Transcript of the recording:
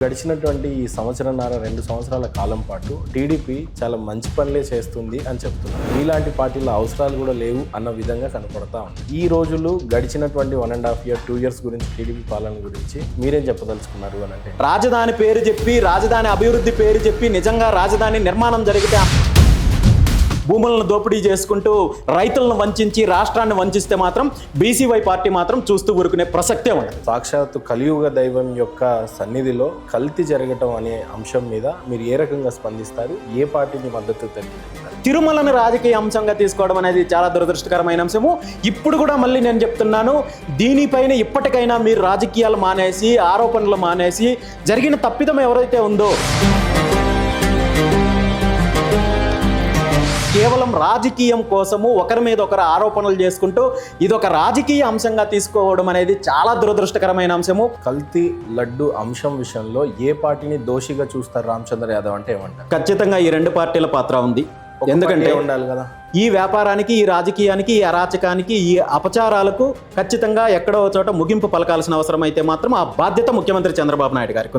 గడిచినటువంటి ఈ సంవత్సరంన్నర 2 సంవత్సరాల కాలం పాటు టీడీపీ చాలా మంచి పనులే చేస్తుంది అని చెప్తున్నారు. ఇలాంటి పార్టీల అవసరాలు కూడా లేవు అన్న విధంగా కనపడతా ఉంది. ఈ రోజులు గడిచినటువంటి 1.5 year 2 years గురించి టీడీపీ పాలన గురించి మీరేం చెప్పదలుచుకున్నారు అని అంటే, రాజధాని పేరు చెప్పి రాజధాని అభివృద్ధి పేరు చెప్పి నిజంగా రాజధాని నిర్మాణం జరిగితే భూములను దోపిడీ చేసుకుంటూ రైతులను వంచి రాష్ట్రాన్ని వంచిస్తే మాత్రం బీసీవై పార్టీ మాత్రం చూస్తూ ఊరుకునే ప్రసక్తే ఉండదు. సాక్షాత్తు కలియుగ దైవం యొక్క సన్నిధిలో కల్తీ జరగటం అనే అంశం మీద మీరు ఏ రకంగా స్పందిస్తారు? ఏ పార్టీని మద్దతు తెలుపుతారు? తిరుమలను రాజకీయ అంశంగా తీసుకోవడం అనేది చాలా దురదృష్టకరమైన అంశము. ఇప్పుడు కూడా మళ్ళీ నేను చెప్తున్నాను, దీనిపైన ఇప్పటికైనా మీరు రాజకీయాలు మానేసి ఆరోపణలు మానేసి జరిగిన తప్పిదం ఎవరైతే ఉందో కేవలం రాజకీయం కోసము ఒకరి మీద ఒకరు ఆరోపణలు చేసుకుంటూ ఇదొక రాజకీయ అంశంగా తీసుకోవడం అనేది చాలా దురదృష్టకరమైన అంశము. కల్తీ లడ్డు అంశం విషయంలో ఏ పార్టీని దోషిగా చూస్తారు రామచంద్ర యాదవ్ అంటే ఏమంటారు? ఖచ్చితంగా ఈ రెండు పార్టీల పాత్ర ఉంది. ఎందుకంటే ఉండాలి కదా, ఈ వ్యాపారానికి, ఈ రాజకీయానికి, ఈ అరాచకానికి, ఈ అపచారాలకు ఖచ్చితంగా ఎక్కడో చోట ముగింపు పలకాల్సిన అవసరం అయితే మాత్రం ఆ బాధ్యత ముఖ్యమంత్రి చంద్రబాబు నాయుడు గారికి ఉంది.